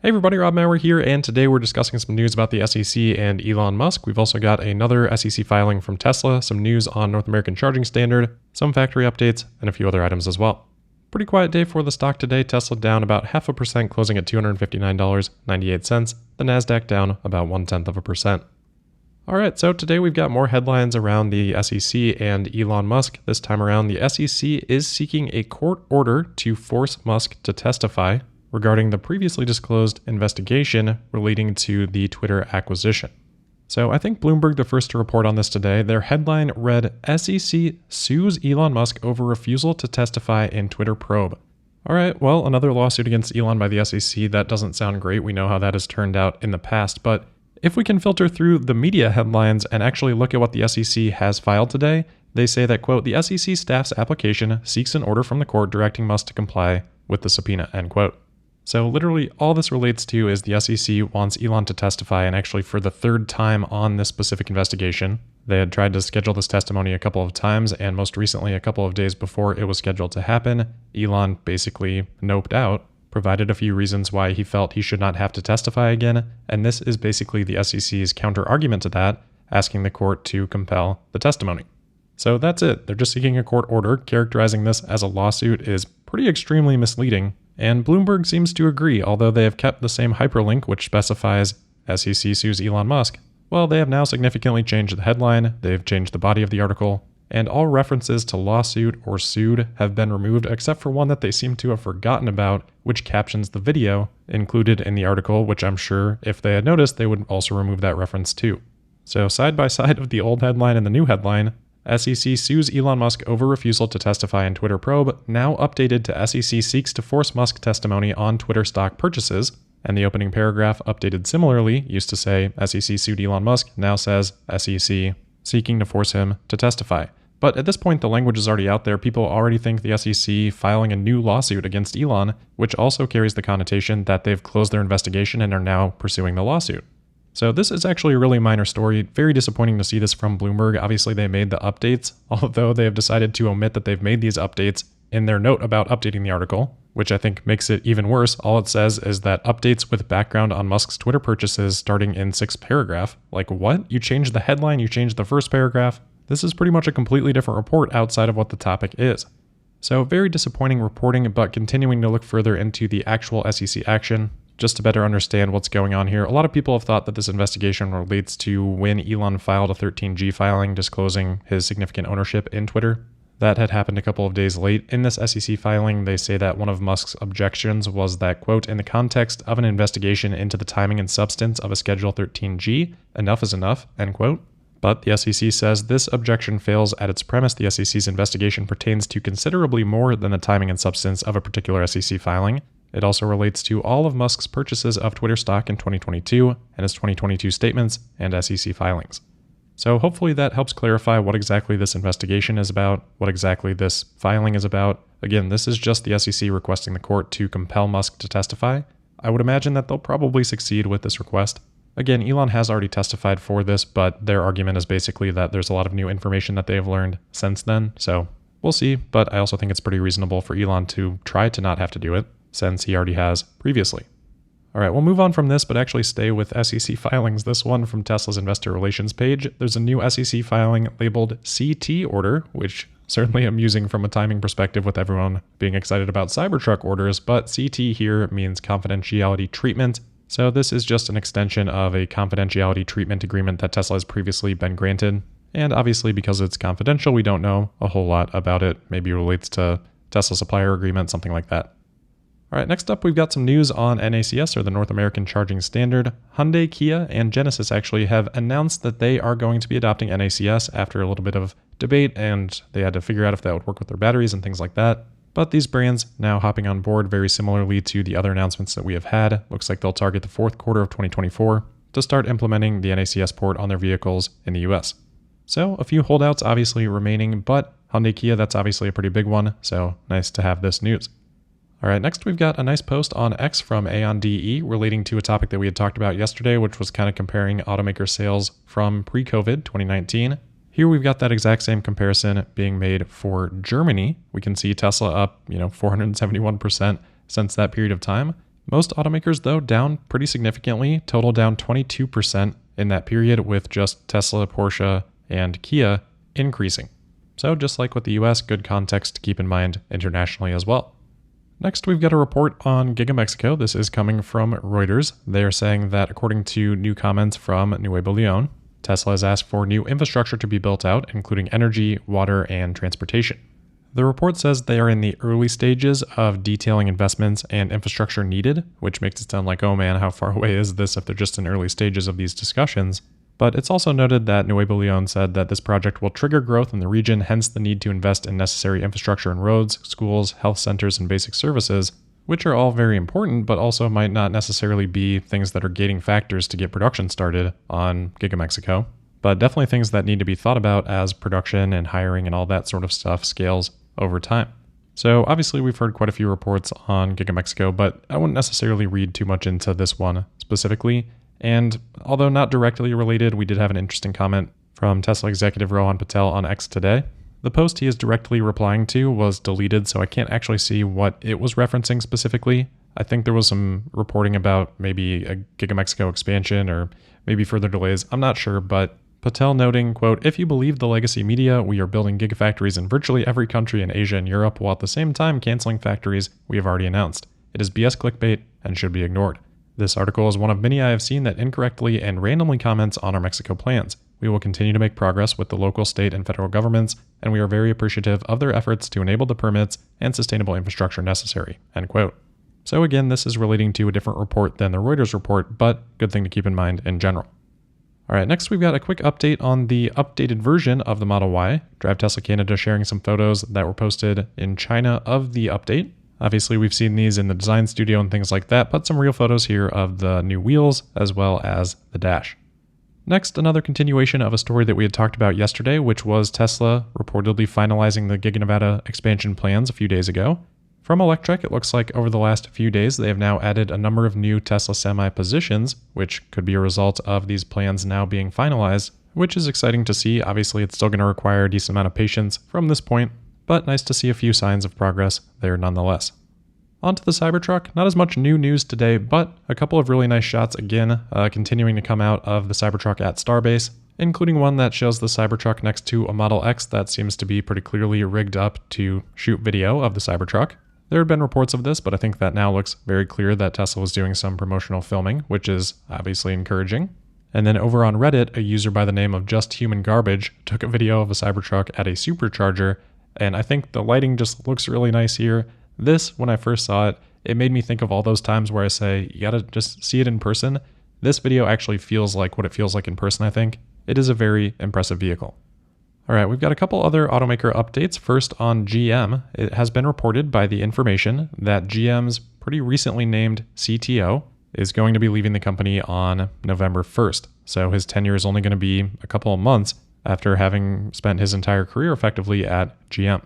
Hey everybody, Rob Maurer here, and today we're discussing some news about the SEC and Elon Musk. We've also got another SEC filing from Tesla, some news on North American charging standard, some factory updates, and a few other items as well. Pretty quiet day for the stock today. Tesla down about 0.5%, closing at $259.98. The NASDAQ down about 0.1%. Alright, so today we've got more headlines around the SEC and Elon Musk. This time around, the SEC is seeking a court order to force Musk to testify regarding the previously disclosed investigation relating to the Twitter acquisition. So I think Bloomberg the first to report on this today. Their headline read, SEC sues Elon Musk over refusal to testify in Twitter probe. All right, well, another lawsuit against Elon by the SEC. That doesn't sound great. We know how that has turned out in the past. But if we can filter through the media headlines and actually look at what the SEC has filed today, they say that, quote, the SEC staff's application seeks an order from the court directing Musk to comply with the subpoena, end quote. So literally all this relates to is the SEC wants Elon to testify, and actually for the third time on this specific investigation. They had tried to schedule this testimony a couple of times, and most recently, a couple of days before it was scheduled to happen, Elon basically noped out, provided a few reasons why he felt he should not have to testify again, and this is basically the SEC's counter-argument to that, asking the court to compel the testimony. So that's it. They're just seeking a court order. Characterizing this as a lawsuit is pretty extremely misleading. And Bloomberg seems to agree, although they have kept the same hyperlink which specifies SEC sues Elon Musk. Well, they have now significantly changed the headline, they've changed the body of the article, and all references to lawsuit or sued have been removed except for one that they seem to have forgotten about, which captions the video included in the article, which I'm sure if they had noticed, they would also remove that reference too. So side by side of the old headline and the new headline, SEC sues Elon Musk over refusal to testify in Twitter probe, now updated to SEC seeks to force Musk testimony on Twitter stock purchases, and the opening paragraph updated similarly used to say SEC sued Elon Musk, now says SEC seeking to force him to testify. But at this point the language is already out there. People already think the SEC filing a new lawsuit against Elon, which also carries the connotation that they've closed their investigation and are now pursuing the lawsuit. So this is actually a really minor story. Very disappointing to see this from Bloomberg. Obviously they made the updates, although they have decided to omit that they've made these updates in their note about updating the article, which I think makes it even worse. All it says is that updates with background on Musk's Twitter purchases starting in 6th paragraph. Like what? You changed the headline, you changed the first paragraph. This is pretty much a completely different report outside of what the topic is. So very disappointing reporting, but continuing to look further into the actual SEC action. Just to better understand what's going on here, a lot of people have thought that this investigation relates to when Elon filed a 13G filing disclosing his significant ownership in Twitter. That had happened a couple of days late. In this SEC filing, they say that one of Musk's objections was that, quote, in the context of an investigation into the timing and substance of a Schedule 13G, enough is enough, end quote. But the SEC says this objection fails at its premise. The SEC's investigation pertains to considerably more than the timing and substance of a particular SEC filing. It also relates to all of Musk's purchases of Twitter stock in 2022 and his 2022 statements and SEC filings. So hopefully that helps clarify what exactly this investigation is about, what exactly this filing is about. Again, this is just the SEC requesting the court to compel Musk to testify. I would imagine that they'll probably succeed with this request. Again, Elon has already testified for this, but their argument is basically that there's a lot of new information that they have learned since then. So we'll see, but I also think it's pretty reasonable for Elon to try to not have to do it, since he already has previously. All right, we'll move on from this, but actually stay with SEC filings. This one from Tesla's investor relations page. There's a new SEC filing labeled CT order, which certainly amusing from a timing perspective with everyone being excited about Cybertruck orders, but CT here means confidentiality treatment. So this is just an extension of a confidentiality treatment agreement that Tesla has previously been granted. And obviously because it's confidential, we don't know a whole lot about it. Maybe it relates to Tesla supplier agreement, something like that. All right, next up, we've got some news on NACS, or the North American Charging Standard. Hyundai, Kia, and Genesis actually have announced that they are going to be adopting NACS after a little bit of debate, and they had to figure out if that would work with their batteries and things like that. But these brands now hopping on board very similarly to the other announcements that we have had. Looks like they'll target the 4th quarter of 2024 to start implementing the NACS port on their vehicles in the US. So a few holdouts obviously remaining, but Hyundai, Kia, that's obviously a pretty big one, so nice to have this news. All right, next we've got a nice post on X from AonDE relating to a topic that we had talked about yesterday, which was kind of comparing automaker sales from pre-COVID 2019. Here we've got that exact same comparison being made for Germany. We can see Tesla up, 471% since that period of time. Most automakers, though, down pretty significantly, total down 22% in that period, with just Tesla, Porsche, and Kia increasing. So just like with the US, good context to keep in mind internationally as well. Next, we've got a report on Giga Mexico. This is coming from Reuters. They are saying that according to new comments from Nuevo Leon, Tesla has asked for new infrastructure to be built out, including energy, water, and transportation. The report says they are in the early stages of detailing investments and infrastructure needed, which makes it sound like, oh man, how far away is this if they're just in early stages of these discussions? But it's also noted that Nuevo Leon said that this project will trigger growth in the region, hence the need to invest in necessary infrastructure in roads, schools, health centers, and basic services, which are all very important, but also might not necessarily be things that are gating factors to get production started on Giga Mexico, but definitely things that need to be thought about as production and hiring and all that sort of stuff scales over time. So obviously we've heard quite a few reports on Giga Mexico, but I wouldn't necessarily read too much into this one specifically. And although not directly related, we did have an interesting comment from Tesla executive Rohan Patel on X today. The post he is directly replying to was deleted, so I can't actually see what it was referencing specifically. I think there was some reporting about maybe a Giga Mexico expansion or maybe further delays. I'm not sure, but Patel noting, quote, "If you believe the legacy media, we are building gigafactories in virtually every country in Asia and Europe, while at the same time canceling factories we have already announced. It is BS clickbait and should be ignored. This article is one of many I have seen that incorrectly and randomly comments on our Mexico plans. We will continue to make progress with the local, state, and federal governments, and we are very appreciative of their efforts to enable the permits and sustainable infrastructure necessary." End quote. So again, this is relating to a different report than the Reuters report, but good thing to keep in mind in general. All right, next we've got a quick update on the updated version of the Model Y. Drive Tesla Canada sharing some photos that were posted in China of the update. Obviously, we've seen these in the design studio and things like that, but some real photos here of the new wheels as well as the dash. Next, another continuation of a story that we had talked about yesterday, which was Tesla reportedly finalizing the Giga Nevada expansion plans a few days ago. From Electrek, it looks like over the last few days, they have now added a number of new Tesla Semi positions, which could be a result of these plans now being finalized, which is exciting to see. Obviously, it's still going to require a decent amount of patience from this point, but nice to see a few signs of progress there nonetheless. On to the Cybertruck. Not as much new news today, but a couple of really nice shots again, continuing to come out of the Cybertruck at Starbase, including one that shows the Cybertruck next to a Model X that seems to be pretty clearly rigged up to shoot video of the Cybertruck. There had been reports of this, but I think that now looks very clear that Tesla was doing some promotional filming, which is obviously encouraging. And then over on Reddit, a user by the name of Just Human Garbage took a video of a Cybertruck at a supercharger, and I think the lighting just looks really nice here. This, when I first saw it, it made me think of all those times where I say, you gotta just see it in person. This video actually feels like what it feels like in person, I think. It is a very impressive vehicle. All right, we've got a couple other automaker updates. First on GM, it has been reported by The Information that GM's pretty recently named CTO is going to be leaving the company on November 1st. So his tenure is only going to be a couple of months after having spent his entire career effectively at GM.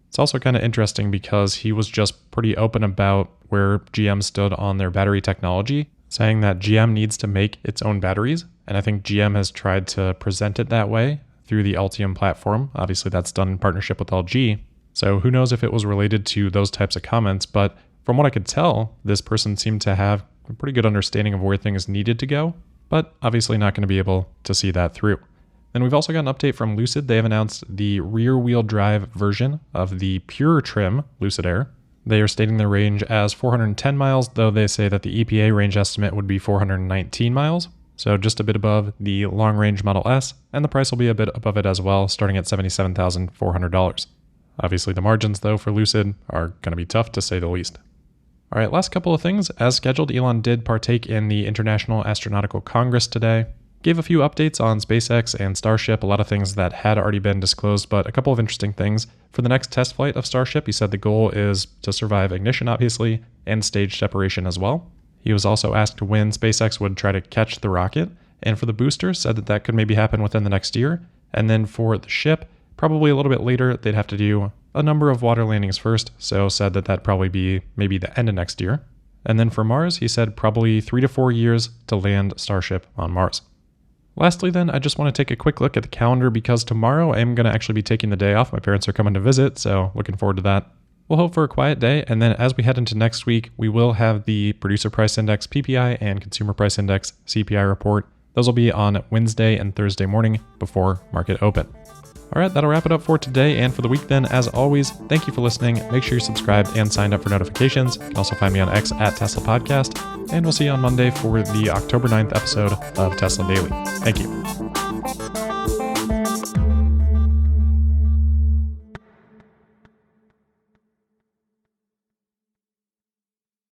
It's also kind of interesting because he was just pretty open about where GM stood on their battery technology, saying that GM needs to make its own batteries. And I think GM has tried to present it that way through the Ultium platform. Obviously, that's done in partnership with LG. So who knows if it was related to those types of comments, but from what I could tell, this person seemed to have a pretty good understanding of where things needed to go, but obviously not going to be able to see that through. Then we've also got an update from Lucid. They have announced the rear-wheel drive version of the pure trim Lucid Air. They are stating the range as 410 miles, though they say that the EPA range estimate would be 419 miles. So just a bit above the long-range Model S, and the price will be a bit above it as well, starting at $77,400. Obviously, the margins, though, for Lucid are going to be tough, to say the least. All right, last couple of things. As scheduled, Elon did partake in the International Astronautical Congress today. Gave a few updates on SpaceX and Starship, a lot of things that had already been disclosed, but a couple of interesting things. For the next test flight of Starship, he said the goal is to survive ignition, obviously, and stage separation as well. He was also asked when SpaceX would try to catch the rocket, and for the booster, said that that could maybe happen within the next year. And then for the ship, probably a little bit later, they'd have to do a number of water landings first, so said that that'd probably be maybe the end of next year. And then for Mars, he said probably 3 to 4 years to land Starship on Mars. Lastly then, I just want to take a quick look at the calendar because tomorrow I am going to actually be taking the day off. My parents are coming to visit, so looking forward to that. We'll hope for a quiet day, and then as we head into next week, we will have the Producer Price Index PPI and Consumer Price Index CPI report. Those will be on Wednesday and Thursday morning before market open. All right, that'll wrap it up for today and for the week then. As always, thank you for listening. Make sure you're subscribed and signed up for notifications. You can also find me on X at Tesla Podcast, and we'll see you on Monday for the October 9th episode of Tesla Daily. Thank you.